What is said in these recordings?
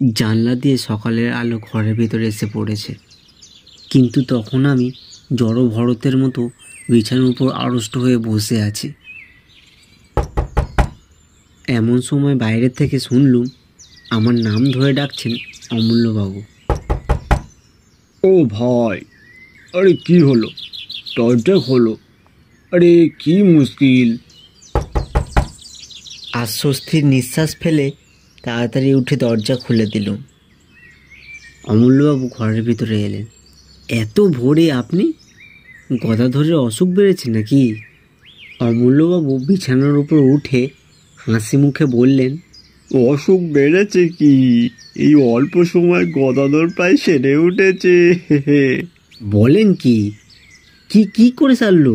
জানলা দিয়ে সকালের আলো ঘরের ভিতরে এসে পড়েছে, কিন্তু তখন আমি জড়ভরতের মতো বিছানার উপর আড়ষ্ট হয়ে বসে আছি। এমন সময় বাইরে থেকে শুনলুম আমার নাম ধরে ডাকছেন অমূল্যবাবু। ও ভাই, আরে কি হলো? দরজা খোলো। আরে কি মুশকিল। আশ্বস্তির নিঃশ্বাস ফেলে তাড়াতাড়ি উঠে দরজা খুলে দিলুম। অমূল্যবাবু ঘরের ভিতরে এলেন। এত ভোরে আপনি? গদাধরের অসুখ বেড়েছে নাকি? অমূল্যবাবু বিছানার উপর উঠে হাসি মুখে বললেন, অসুখ বেড়েছে কি? এই অল্প সময় গদাধর প্রায় সেরে উঠেছে। বলেন কি? কি কি করে সারলো?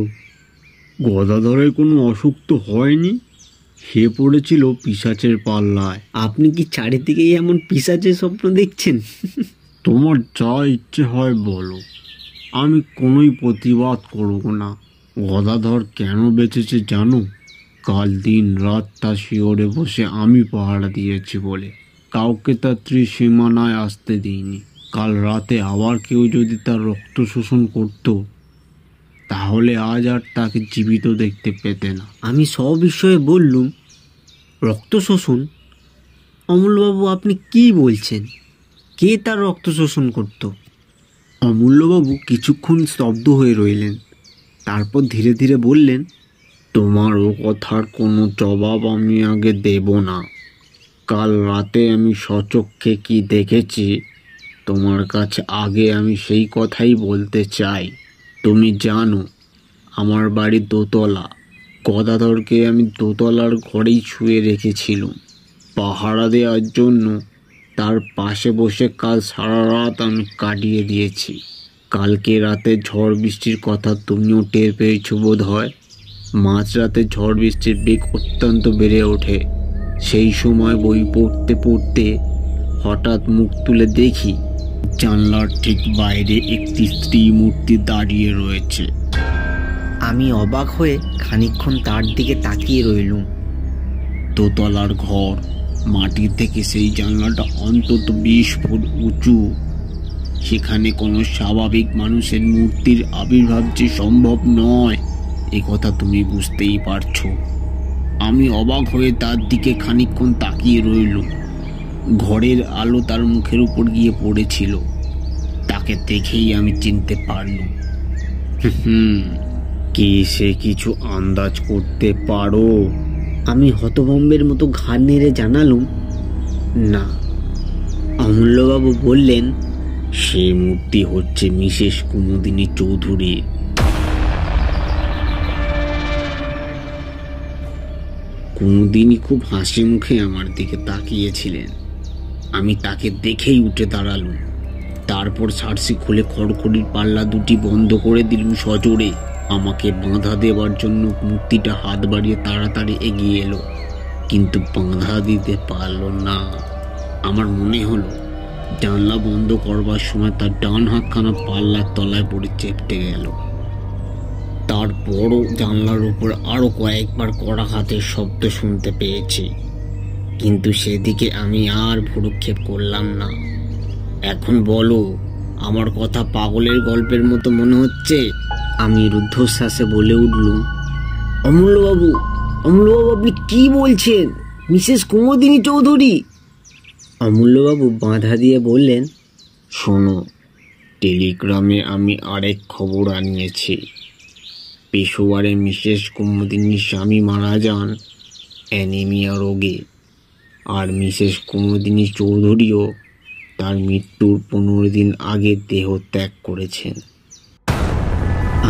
গদাধরের কোনো অসুখ তো হয়নি, সে পড়েছিল পিশাচের পাল্লায়। আপনি কি চারিদিকেই এমন পিশাচের স্বপ্ন দেখছেন? তোমার যা ইচ্ছে হয় বলো, আমি কোনোই প্রতিবাদ করব না। গদাধর কেন বেঁচেছে জানো? কাল দিন রাত তার শিওরে বসে আমি পাহারা দিয়েছি বলে কাউকে তার ত্রিসীমানায় আসতে দিইনি। কাল রাতে আবার কেউ যদি তার রক্ত শোষণ করত, তাহলে আজ আর তাকে জীবিত দেখতে পেতে না। আমি সবিস্ময়ে বললুম, রক্ত শোষণ? অমূল্যবাবু আপনি কি বলছেন? কে তার রক্ত শোষণ করত? অমূল্যবাবু কিছুক্ষণ স্তব্ধ হয়ে রইলেন, তারপর ধীরে ধীরে বললেন, তোমার ও কথার কোনো জবাব আমি আগে দেব না। কাল রাতে আমি সচক্ষে কি দেখেছি তোমার কাছে আগে আমি সেই কথাই বলতে চাই। তুমি জানো আমার বাড়ি দোতলা। গদাধরকে আমি দোতলার ঘরেই শুয়ে রেখেছিলাম পাহারা দেওয়ার জন্য। তার পাশে বসে কাল সারা রাত আমি কাটিয়ে দিয়েছি। কালকে রাতে ঝড় বৃষ্টির কথা তুমিও টের পেয়েছো বোধ হয়। মাঝরাতে ঝড় বৃষ্টির বেগ অত্যন্ত বেড়ে ওঠে। সেই সময় বই পড়তে পড়তে হঠাৎ মুখ তুলে দেখি জানলার ঠিক বাইরে একটি স্ত্রী মূর্তি দাঁড়িয়ে রয়েছে। আমি অবাক হয়ে খানিকক্ষণ তার দিকে তাকিয়ে রইলুম। দোতলার ঘর, মাটি থেকে সেই জানলাটা অন্তত 20 ফুট উঁচু। সেখানে কোনো স্বাভাবিক মানুষের মূর্তির আবির্ভাব যে সম্ভব নয়, এ কথা তুমি বুঝতেই পারছো। আমি অবাক হয়ে তার দিকে খানিকক্ষণ তাকিয়ে রইলুম। ঘরের আলো তার মুখের উপর গিয়ে পড়েছিল। তাকে দেখেই আমি চিনতে পারলুম। কি সে কিছু আন্দাজ করতে পারো? আমি হতভম্বের মতো ঘাড় নেড়ে জানালুম, না। অমূল্যবাবু বললেন, সে মূর্তি হচ্ছে মিসেস কুমুদিনী চৌধুরী। কুমুদিনী খুব হাসি মুখে আমার দিকে তাকিয়েছিলেন। আমি তাকে দেখেই উঠে দাঁড়ালুম। তারপর সার্সি খুলে খড়খড়ির পাল্লা দুটি বন্ধ করে দিলুম সজোরে। আমাকে বাঁধা দেওয়ার জন্য মূর্তিটা হাত বাড়িয়ে তাড়াতাড়ি এগিয়ে এলো, কিন্তু বাঁধা দিতে পারলো না। আমার মনে হলো জানলা বন্ধ করবার সময় তার ডান হাতখানা পাল্লার তলায় পড়ে চেপটে গেল। তারপরও জানলার উপর আরো কয়েকবার কড়া হাতের শব্দ শুনতে পেয়েছি, কিন্তু সেদিকে আমি আর ভ্রুক্ষেপ করলাম না। এখন বলো, আমার কথা পাগলের গল্পের মতো মনে হচ্ছে? আমি রুদ্ধশ্বাসে বলে উঠলুম, অমূল্যবাবু, অমূল্যবাবু আপনি কি বলছেন? মিসেস কুমুদিনী চৌধুরী? অমূল্যবাবু বাঁধা দিয়ে বললেন, শোনো, টেলিগ্রামে আমি আরেক খবর আনিয়েছি। পেশোয়ারে মিসেস কুমুদিনীর স্বামী মারা যান অ্যানিমিয়া রোগে, আর মিসেস কুমুদিনী চৌধুরীও তার মৃত্যুর 15 দিন আগে দেহ ত্যাগ করেছেন।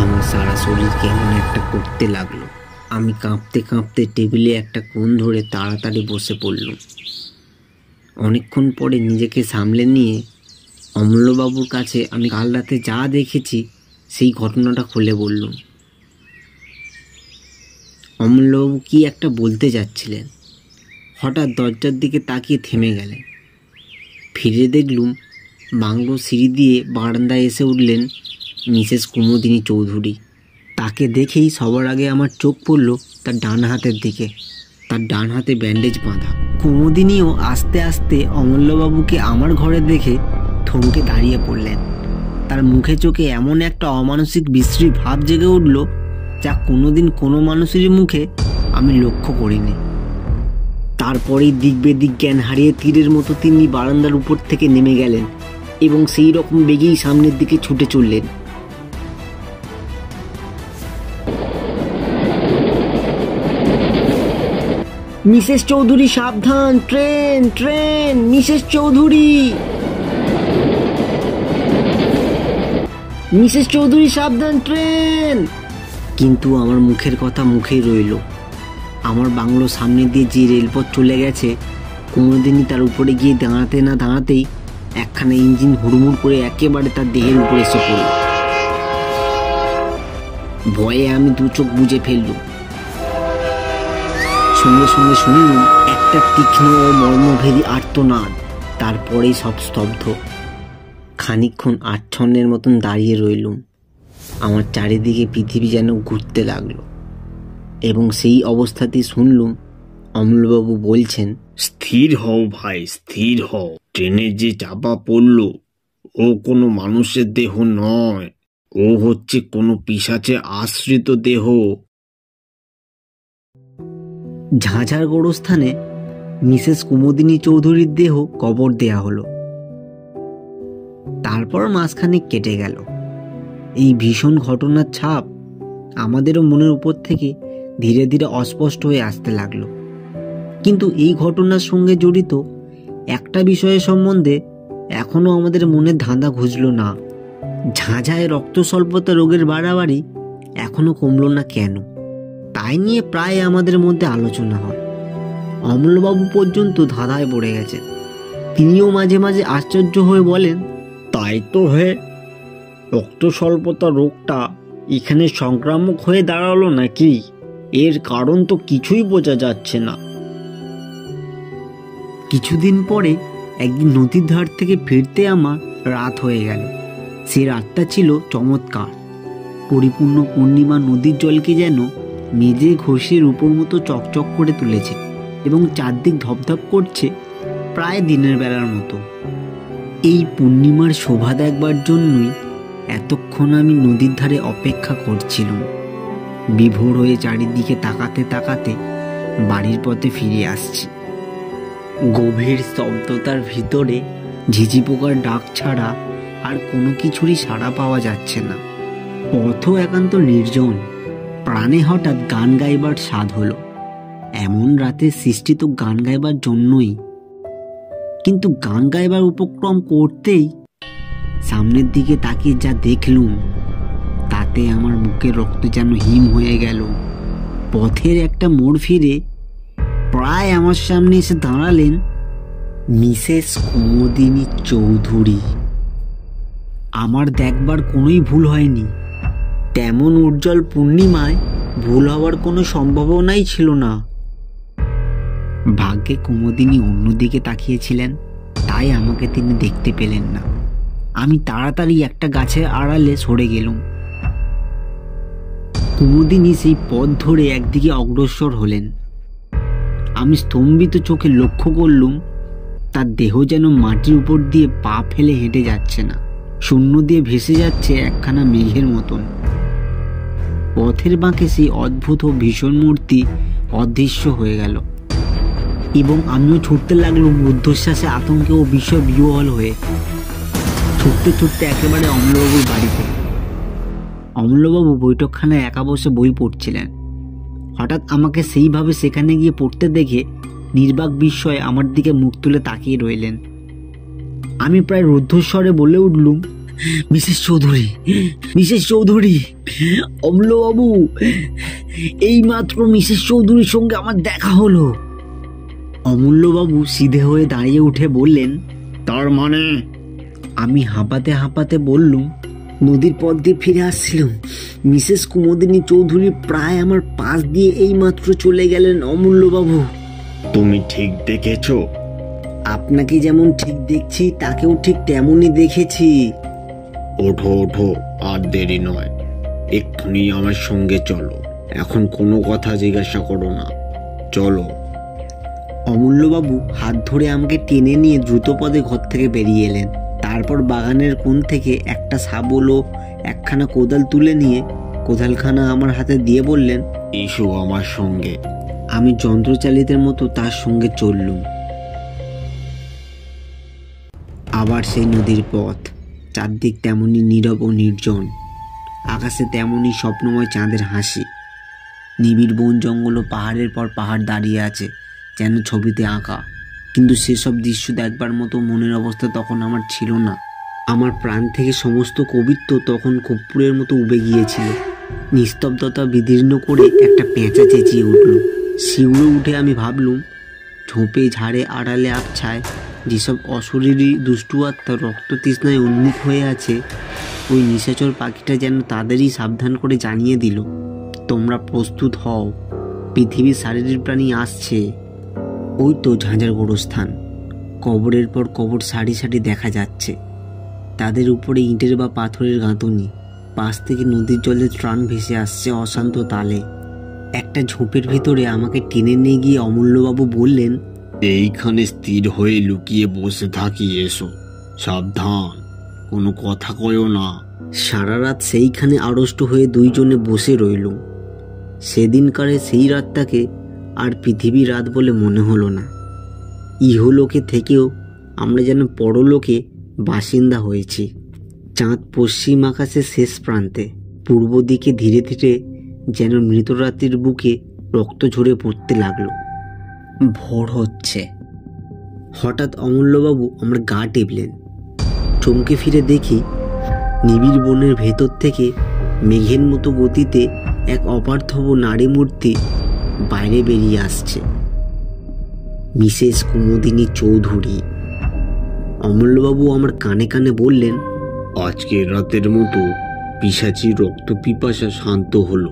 আমার সারা শরীর কেমন একটা করতে লাগলো। আমি কাঁপতে কাঁপতে টেবিলে একটা কোণ ধরে তাড়াতাড়ি বসে পড়লুম। অনেকক্ষণ পরে নিজেকে সামলে নিয়ে অমূল্যবাবুর কাছে আমি কাল রাতে যা দেখেছি সেই ঘটনাটা খুলে বললুম। অমূল্যবাবু কি একটা বলতে যাচ্ছিলেন, হঠাৎ দরজার দিকে তাকিয়ে থেমে গেলেন। ফিরে দেখলুম বাংলো সিঁড়ি দিয়ে বারান্দায় এসে উঠলেন মিসেস কুমুদিনী চৌধুরী। তাকে দেখেই সবার আগে আমার চোখ পড়ল তার ডান হাতের দিকে। তার ডান হাতে ব্যান্ডেজ বাঁধা, কুমুদিনীও আস্তে আস্তে অমূল্যবাবুকে আমার ঘরে দেখে থমকে দাঁড়িয়ে পড়লেন। তার মুখে চোখে এমন একটা অমানসিক বিশ্রী ভাব জেগে উঠল, যা কোনোদিন কোনো মানুষেরই মুখে আমি লক্ষ্য করিনি। তারপরেই দিক বেদিক জ্ঞান হারিয়ে তীরের মতো তিনি বারান্দার উপর থেকে নেমে গেলেন এবং সেই রকম বেগেই সামনের দিকে ছুটে চললেন। মিসেস চৌধুরী সাবধান, train train, Mrs Chowdhury, Mrs Chowdhury সাবধান, ট্রেন। কিন্তু আমার মুখের কথা মুখেই রইল। আমার বাংলো সামনে দিয়ে যে রেলপথ চলে গেছে, কুমুদিনী তার উপরে গিয়ে দাঁড়াতে না দাঁড়াতেই একখানা ইঞ্জিন হুড়মুড় করে একেবারে তার দেহের উপরে এসে পড়ল। ভয়ে আমি দু চোখ বুজে ফেললুম। সঙ্গে সঙ্গে শুনলুম একটা তীক্ষ্ণ ও মর্মভেদী আর্তনাদ। তারপরেই সব স্তব্ধ। খানিকক্ষণ আচ্ছন্নের মতন দাঁড়িয়ে রইলুম। আমার চারিদিকে পৃথিবী যেন ঘুরতে লাগলো এবং সেই অবস্থাতেই শুনলুম অমূল্যবাবু বলছেন, স্থির হও ভাই, স্থির হও। ট্রেনে যে চাপা পড়ল ও কোনো মানুষের দেহ নয়, ও হচ্ছে কোনো পিশাচে আশ্রিত দেহ। ঝাঁঝার গোরস্থানে মিসেস কুমুদিনী চৌধুরীর দেহ কবর দেয়া হলো। তারপর মাসখানেক কেটে গেল। এই ভীষণ ঘটনার ছাপ আমাদেরও মনের উপর থেকে ধীরে ধীরে অস্পষ্ট হয়ে আসতে লাগলো। কিন্তু এই ঘটনার সঙ্গে জড়িত একটা বিষয়ের সম্বন্ধে এখনো আমাদের মনে ধাঁধা ঘুচল না। ঝাঁঝায় রক্ত স্বল্পতা রোগের বাড়াবাড়ি এখনো কমল না কেন? তাই নিয়ে প্রায় আমাদের মধ্যে আলোচনা হয়। অমূল্যবাবু পর্যন্ত ধাঁধায় পড়ে গেছেন। তিনিও মাঝে মাঝে আশ্চর্য হয়ে বলেন, তাই তো হে, রক্ত স্বল্পতা রোগটা এখানে সংক্রামক হয়ে দাঁড়ালো নাকি? এর কারণ তো কিছুই বোঝা যাচ্ছে না। কিছুদিন পরে একদিন নদীর ধার থেকে ফিরতে আমার রাত হয়ে গেল। সে রাতটা ছিল চমৎকার। পরিপূর্ণ পূর্ণিমা নদীর জলকে যেন মেজে ঘষে রূপোর মতো চকচক করে তুলেছে এবং চারদিক ধপধপ করছে প্রায় দিনের বেলার মতো। এই পূর্ণিমার শোভা দেখবার জন্যই এতক্ষণ আমি নদীর ধারে অপেক্ষা করছিলাম। বিভোর হয়ে চারিদিকে তাকাতে তাকাতে বাড়ির পথে ফিরে আসছি। গভীর স্তব্ধতার ভিতরে ঝিঝি পোকার ডাক ছাড়া আর কোনো কিছুরই সাড়া পাওয়া যাচ্ছে না। পথও একান্ত নির্জন। প্রাণে হঠাৎ গান গাইবার স্বাদ হলো। এমন রাতে সৃষ্টি তো গান গাইবার জন্যই। কিন্তু গান গাইবার উপক্রম করতেই সামনের দিকে তাকিয়ে যা দেখলুম, তাতে আমার বুকের রক্ত যেন হিম হয়ে গেল। পথের একটা মোড় ফিরে প্রায় আমার সামনে এসে দাঁড়ালেন মিসেস কুমুদিনী চৌধুরী। আমার দেখবার কোনোই ভুল হয়নি। তেমন উজ্জ্বল পূর্ণিমায় ভুল হওয়ার কোনো সম্ভাবনাই ছিল না। ভাগ্যে কুমুদিনী অন্যদিকে তাকিয়েছিলেন, তাই আমাকে তিনি দেখতে পেলেন না। আমি তাড়াতাড়ি একটা গাছের আড়ালে সরে গেলুম। কুমুদিনী সেই পথ ধরে একদিকে অগ্রসর হলেন। আমি স্তম্ভিত চোখে লক্ষ্য করলুম তার দেহ যেন মাটির উপর দিয়ে পা ফেলে হেঁটে যাচ্ছে না, শূন্য দিয়ে ভেসে যাচ্ছে একখানা মেঘের মতন। পথের বাঁকে সেই অদ্ভুত ও ভীষণ মূর্তি অদৃশ্য হয়ে গেল এবং আমিও ছুটতে লাগলুম রুদ্ধশ্বাসে, আতঙ্কে ও বিস্ময় বিহ্বল হয়ে। ছুটতে ছুটতে একেবারে অমূল্যবাবুর বাড়িতে। অমূল্যবাবু বৈঠকখানায় একা বসে বই পড়ছিলেন। হঠাৎ আমাকে সেইভাবে সেখানে গিয়ে পড়তে দেখে নির্বাক বিস্ময়ে আমার দিকে মুখ তুলে তাকিয়ে রইলেন। আমি প্রায় রুদ্ধস্বরে বলে উঠলুম, মিসেস চৌধুরী, মিসেস চৌধুরী, অমূল্যবাবু, এইমাত্র মিসেস চৌধুরীর সঙ্গে আমার দেখা হলো। অমূল্যবাবু সিধে হয়ে দাঁড়িয়ে উঠে বললেন, তার মানে? আমি হাঁপাতে হাঁপাতে বললুম, নদীর পথ দিয়ে ফিরে আসছিলাম। মিসেস কুমুদিনী চৌধুরী প্রায় আমার পাশ দিয়ে এইমাত্র চলে গেলেন অমূল্যবাবু। তুমি ঠিক দেখেছো? আপনাকে যেমন ঠিক দেখছি তাকেও ঠিক তেমনই দেখেছি। ওঠো ওঠো, আর দেরি নয়, এক্ষুনি আমার সঙ্গে চলো। এখন কোনো কথা জিজ্ঞাসা করো না, চলো। অমূল্যবাবু হাত ধরে আমাকে টেনে নিয়ে দ্রুতপদে ঘর থেকে বেরিয়ে এলেন। তারপর বাগানের কোণ থেকে একটা শাবল ও একখানা কোদাল তুলে নিয়ে কোদালখানা আমার হাতে দিয়ে বললেন, এসো আমার সঙ্গে। আমি যন্ত্রচালিতের মতো তার সঙ্গে চললুম। আবার সেই নদীর পথ, চারদিক তেমনই নীরব ও নির্জন, আকাশে তেমনই স্বপ্নময় চাঁদের হাসি। নিবিড় বন জঙ্গল ও পাহাড়ের পর পাহাড় দাঁড়িয়ে আছে যেন ছবিতে আঁকা। কিন্তু সেসব দৃশ্য দেখবার মতো মনের অবস্থা তখন আমার ছিল না। আমার প্রাণ থেকে সমস্ত কবিত্ব তখন কর্পূরের মতো উবে গিয়েছিল। নিস্তব্ধতা বিদীর্ণ করে একটা পেঁচা চেঁচিয়ে উঠল। শিউরে উঠে আমি ভাবলুম, ঝোপে ঝাড়ে আড়ালে আবছায় যেসব অশরীরী দুষ্টু আত্মা রক্ত তৃষ্ণায় উন্মুখ হয়ে আছে, ওই নিশাচর পাখিটা যেন তাদেরই সাবধান করে জানিয়ে দিল, তোমরা প্রস্তুত হও, পৃথিবীর শারীরিক প্রাণী আসছে। ওই তো ঝাঁঝার গোরস্থান, কবরের পর কবর সারি সারি দেখা যাচ্ছে, তাদের উপরে ইটের বা পাথরের গাঁথনি, পাশ থেকে নদীর জলে ত্রাণ ভেসে আসছে অশান্ত তালে। একটা ঝোপের ভিতরে আমাকে টেনে নিয়ে গিয়ে অমূল্যবাবু বললেন, এইখানে স্থির হয়ে লুকিয়ে বসে থাকি, এসো, সাবধান, কোনো কথা কয়ও না। সারা রাত সেইখানে আড়ষ্ট হয়ে দুইজনে বসে রইলুম। সেদিনকারে সেই রাতটাকে আর পৃথিবীর রাত বলে মনে হলো না। ইহলোকে থেকেও আমরা যেন পরলোকে বাসিন্দা হয়েছি। চাঁদ পশ্চিম আকাশের শেষ প্রান্তে, পূর্ব দিকে ধীরে ধীরে যেন মৃতরাত্রির বুকে রক্ত ঝরে পড়তে লাগলো। ভোর হচ্ছে। হঠাৎ অমূল্যবাবু আমার গা টিপলেন। চমকে ফিরে দেখি নিবিড় বনের ভেতর থেকে মেঘের মতো গতিতে এক অপার্থব নারী মূর্তি বাইরে বেরিয়ে আসছে। মিসেস কুমুদিনী চৌধুরী। অমূল্যবাবু আমার কানে কানে বললেন, আজকের রাতের মতো পিশাচি রক্ত পিপাসা শান্ত হলো।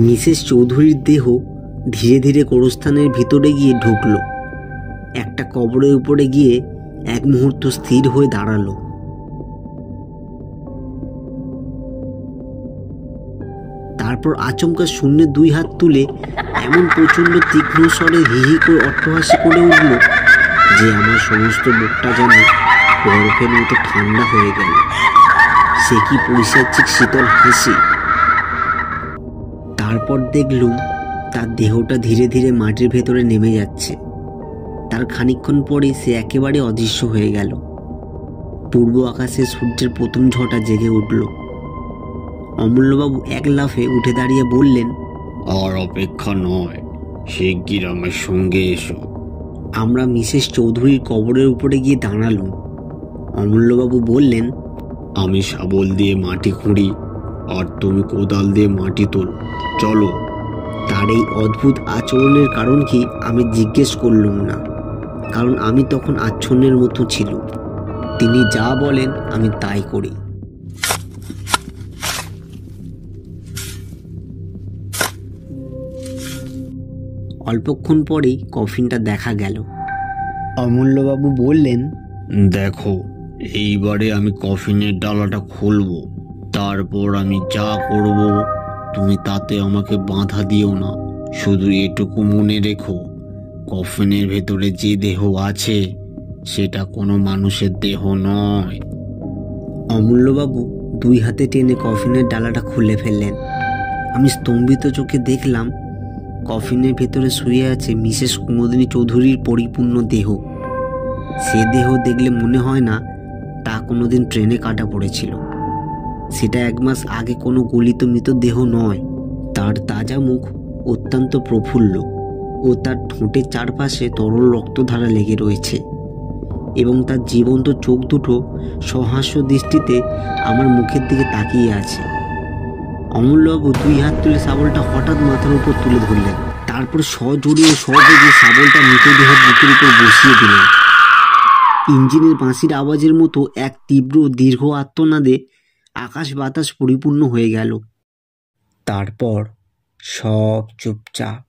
মিসেস চৌধুরীর দেহ ধীরে ধীরে গোরস্থানের ভিতরে গিয়ে ঢুকল। একটা কবরের উপরে গিয়ে এক মুহূর্ত স্থির হয়ে দাঁড়ালো। তারপর আচমকা শূন্যে দুই হাত তুলে এমন প্রচণ্ড তীক্ষ্ণ স্বরে হি হি করে অট্টহাসি করে উঠল যে আমার সমস্ত বুকটা যেন বরফের মতো ঠান্ডা হয়ে গেল। সে কি পৈশাচিক শীতল হাসি! তারপর দেখলুম তার দেহটা ধীরে ধীরে মাটির ভেতরে নেমে যাচ্ছে। তার খানিকক্ষণ পরেই সে একেবারে অদৃশ্য হয়ে গেল। পূর্ব আকাশে সূর্যের প্রথম ঝড়টা জেগে উঠল। অমূল্যবাবু এক লাফে উঠে দাঁড়িয়ে বললেন, আর অপেক্ষা নয়, শিগগির আমার সঙ্গে এসো। আমরা মিসেস চৌধুরীর কবরের উপরে গিয়ে দাঁড়ালুম। অমূল্যবাবু বললেন, আমি শাবল দিয়ে মাটি খুঁড়ি আর তুমি কোদাল দিয়ে মাটি তোলো, চলো। তার এই অদ্ভুত আচরণের কারণ কি আমি জিজ্ঞেস করলুম না, কারণ আমি তখন আচ্ছন্নের মতো ছিল। তিনি যা বলেন আমি তাই করি। অল্পক্ষণ পরেই কফিনটা দেখা গেল। অমূল্যবাবু বললেন, দেখো, এইবারে আমি কফিনের ডালাটা খুলবো, তারপর আমি যা করব তুমি তাতে আমাকে বাধা দিও না। শুধু এটুকু মনে রেখো, কফিনের ভেতরে যে দেহ আছে সেটা কোনো মানুষের দেহ নয়। অমূল্যবাবু দুই হাতে টেনে কফিনের ডালাটা খুলে ফেললেন। আমি স্তম্ভিত চোখে দেখলাম কফিনের ভেতরে শুয়ে আছে মিসেস কুমুদিনী চৌধুরীর পরিপূর্ণ দেহ। সে দেহ দেখলে মনে হয় না তা কোনোদিন ট্রেনে কাটা পড়েছিল। সেটা 1 মাস আগে কোনো গলিত মৃতদেহ নয়। তার তাজা মুখ অত্যন্ত প্রফুল্ল ও তার ঠোঁটের চারপাশে তরল রক্তধারা লেগে রয়েছে এবং তার জীবন্ত চোখ দুটো সহাস্য দৃষ্টিতে আমার মুখের দিকে তাকিয়ে আছে। অমূল্যবাবু 2 হাত তুলে শাবলটা হঠাৎ মাথার উপর তুলে ধরলেন। তারপর সজোরে ও সবেগে শাবলটা মৃতদেহের বুকের উপর বসিয়ে দিলেন। ইঞ্জিনের বাঁশির আওয়াজের মতো এক তীব্র দীর্ঘ আর্তনাদে আকাশ বাতাস পরিপূর্ণ হয়ে গেল। তারপর সব চুপচাপ।